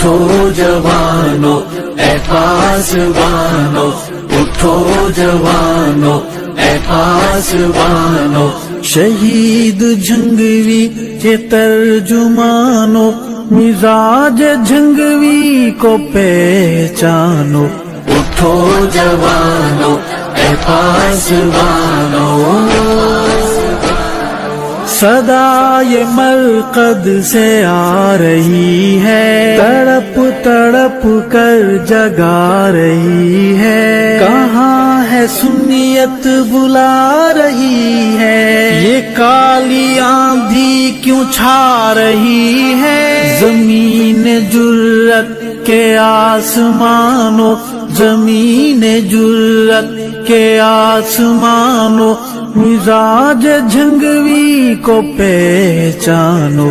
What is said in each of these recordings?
اٹھو جوانو اے پاسبانو، اٹھو جوانو اے پاسبانو، شہید جھنگوی کے ترجمانو، مزاج جھنگوی کو پہچانو، اٹھو جوانو اے پاسبانو۔ صدا یہ مرقد سے آ رہی ہے، تڑپ تڑپ کر جگا رہی ہے، کہاں ہے سنیت بلا رہی ہے، یہ کالی آندھی کیوں چھا رہی ہے، زمین جرت کے آسمانوں، زمین جرت کے آسمانوں، مزاج جھنگوی کو پہچانو،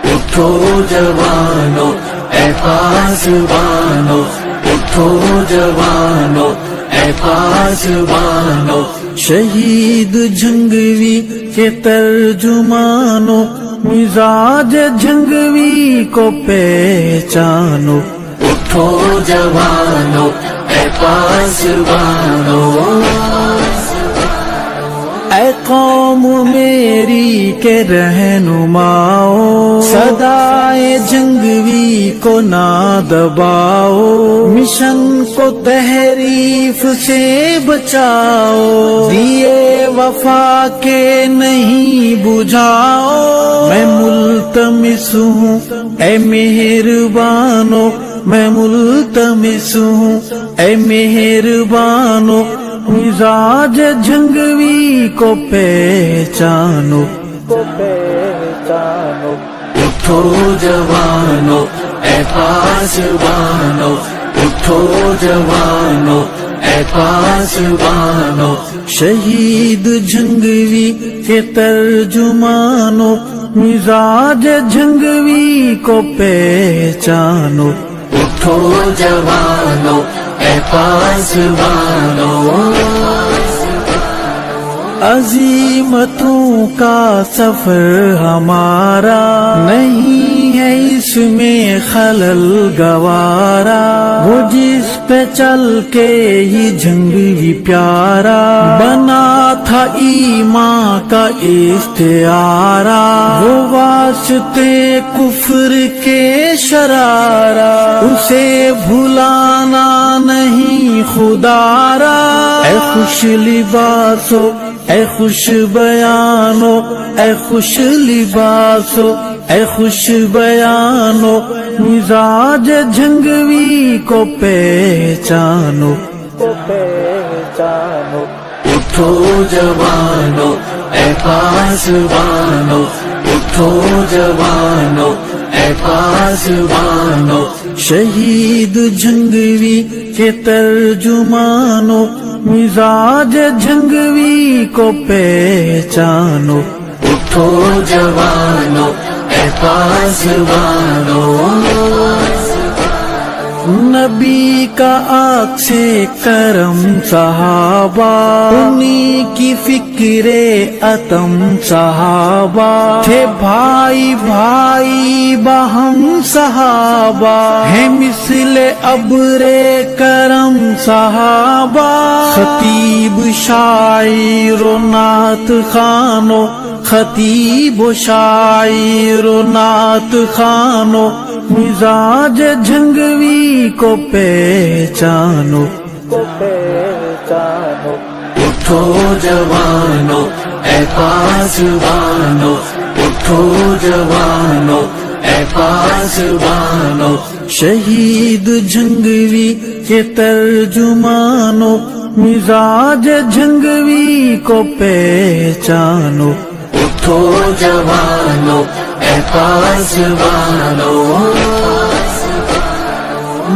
اٹھو جوانو اے پاسبانو، اٹھو جوانو اے پاسبانو، شہید جھنگوی کے ترجمانو، مزاج جھنگوی کو پہچانو، اٹھو جوانو اے پاسبانو۔ اے قوم میری کے رہنماؤ، صدائے جھنگوی کو نہ دباؤ، مشن کو تحریف سے بچاؤ، دیے وفا کے نہیں بجھاؤ، میں ملتمس ہوں اے مہربانو، میں ملتمس ہوں اے مہربانو، مزاج جھنگوی کو پہچانو، اٹھو جوانو اے پاسبانو، اٹھو جوانو اے پاسبانو، شہید جھنگوی کے ترجمانو، مزاج جھنگوی کو پہچانو، اٹھو جوانو اے پاسبانو۔ عظیمتوں کا سفر ہمارا، نہیں ہے اس میں خلل گوارا، وہ جس پہ چل کے ہی جھنگوی پیارا، بنا تھا ایمان کا استعارہ، وہ واسطے کفر کے شرارہ، اسے بھلانا نہیں خدارا، اے خوش لباسو اے خوش بیانو، اے خوش لباسو اے خوش بیانو، مزاج جھنگوی کو پہچانو، اٹھو جوانو اے پاسبانو، اٹھو جوانو اے پاسبانو، شہید جھنگوی کے ترجمانو، مزاج جھنگوی کو پہچانو، اٹھو جوانو اے پاسبانو۔ نبی کا عکس کرم صحابہ، انہی کی فکر اتم صحابہ، تھے بھائی بھائی باہم صحابہ، ہیں مثل ابر کرم صحابہ، خطیب شاعر و نعت خوانو، خطیب و شاعر و نعت خوانو، مزاج جھنگوی کو پہچانو، اٹھو جوانو اے پاسبانو، اٹھو جوانو اے پاسبانو، شہید جھنگوی کے ترجمانو، مزاج جھنگوی کو پہچانو، اٹھو جوانو اے پاسبانو۔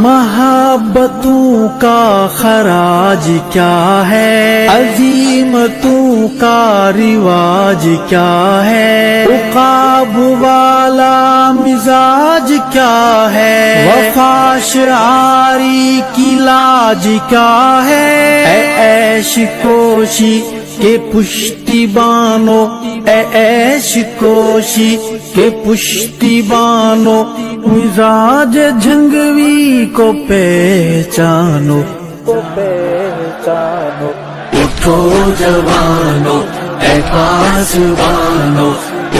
محبتوں کا خراج کیا ہے، عزیمتوں کا رواج کیا ہے، عقاب والا مزاج کیا ہے، وفا شعاری کی لاج کیا ہے، اے عیش کوشی کے پشتی بانو، اے عیش کوشی کے پشتی بانو، مزاج جھنگوی کو پہچانو، اٹھو جوانو اے پاسبانو،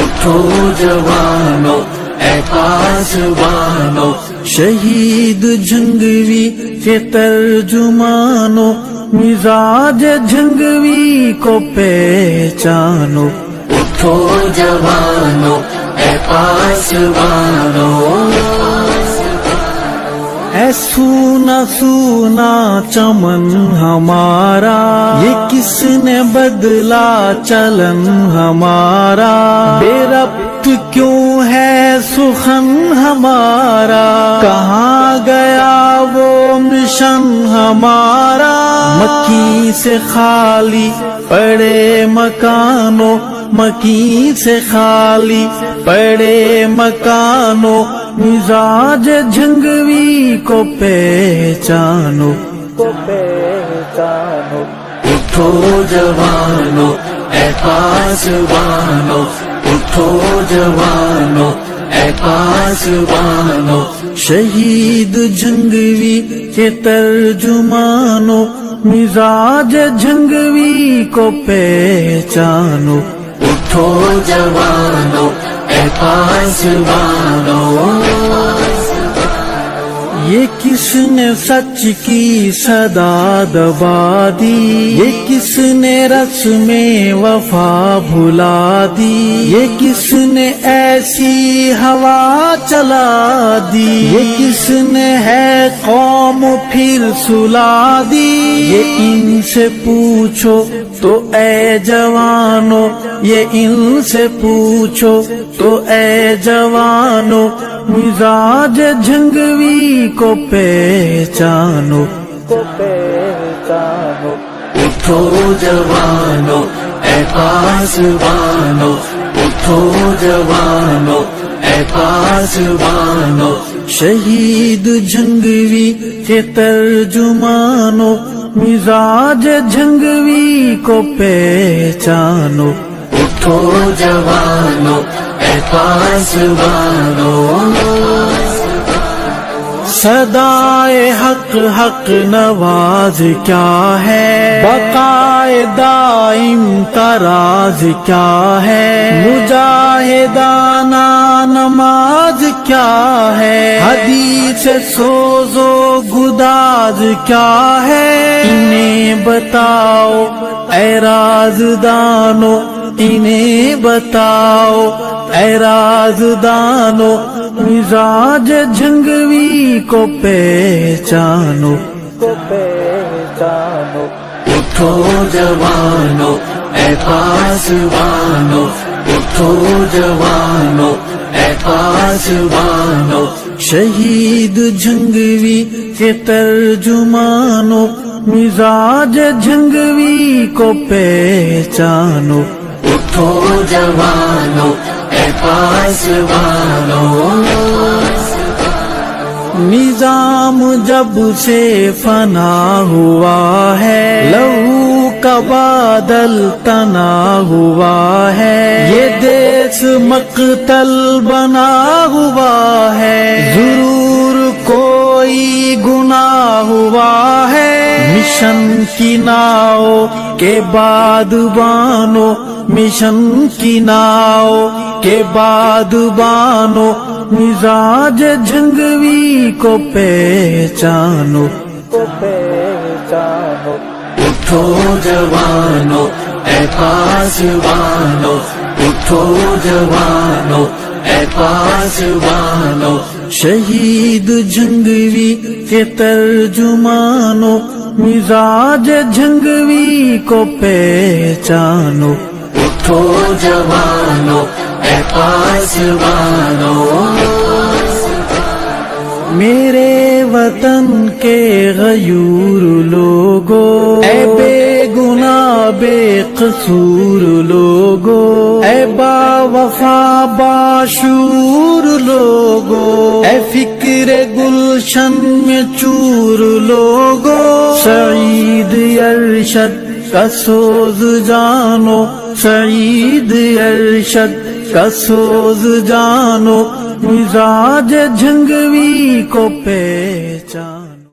اٹھو جوانو اے پاسبانو، شہید جھنگوی کے ترجمانو، مزاج جھنگوی کو پہچانو، اٹھو جوانو اے پاسبانو۔ اے سونا سونا چمن ہمارا، یہ کس نے بدلا چلن ہمارا، بے ربط کیوں ہے سخن ہمارا، کہاں گیا وہ مشن ہمارا، مکی سے خالی پڑے مکانوں، مکی سے خالی پڑے مکانوں، مزاج جھنگوی کو پہچانو، اٹھو جوانو اے پاسبانو، اٹھو جوانو اے پاسبانو، شہید جھنگوی کے ترجمانو، مزاج جھنگوی کو پہچانو، اٹھو جوانو اے پاسبانو۔ یہ کس نے سچ کی صدا دبا دی، یہ کس نے رسم وفا بھلا دی، یہ کس نے ایسی ہوا چلا دی، یہ کس نے ہے قوم پھر سلا دی، یہ ان سے پوچھو تو اے جوانو، یہ ان سے پوچھو تو اے جوانو، مزاج جھنگوی کو پہچانو، اٹھو جوانو اے پاسبانو، اٹھو جوانو اے پاسبانو، شہید جھنگوی کے ترجمانو، مزاج جھنگوی کو پہچانو، اٹھو جوانو اے پاسبانو۔ صدائے حق حق نواز کیا ہے، بقائے دائم کا راز کیا ہے، مجاہدانہ نماز کیا ہے، حدیث سوز و گداز کیا ہے، انہیں بتاؤ اے رازدانو، انہیں بتاؤ اے رازدانو، مزاج جھنگوی کو پہچانو، اٹھو جوانو اے پاسبانو، اٹھو جوانو اے پاسبانو، شہید جھنگوی کے ترجمانو، مزاج جھنگوی کو پہچانو، اٹھو جوانو اے پاسبانو۔ نظام جب سے فنا ہوا ہے، لہو کا بادل تنا ہوا ہے، یہ دیس مقتل بنا ہوا ہے، ضرور کوئی گناہ ہوا ہے، مشن کی ناؤ کے بعد بانو، مشن کی ناؤ کے بعد بانو، مزاج جھنگوی کو پہچانو، اٹھو جوانو اے پاسبانو، اٹھو جوانو اے پاسبانو، شہید جھنگوی کے ترجمانو، مزاج جھنگوی کو پہچانو، اٹھو جوانو اے پاسبانو۔ میرے وطن کے غیور لوگو، اے بے گناہ بے قصور لوگو، اے با وفا باشعور لوگو، اے فکر گلشن میں چور لوگو، سعید ارشد کا سوز جانو، سعید ارشد کا سوز جانو، مزاج جھنگوی کو پہچان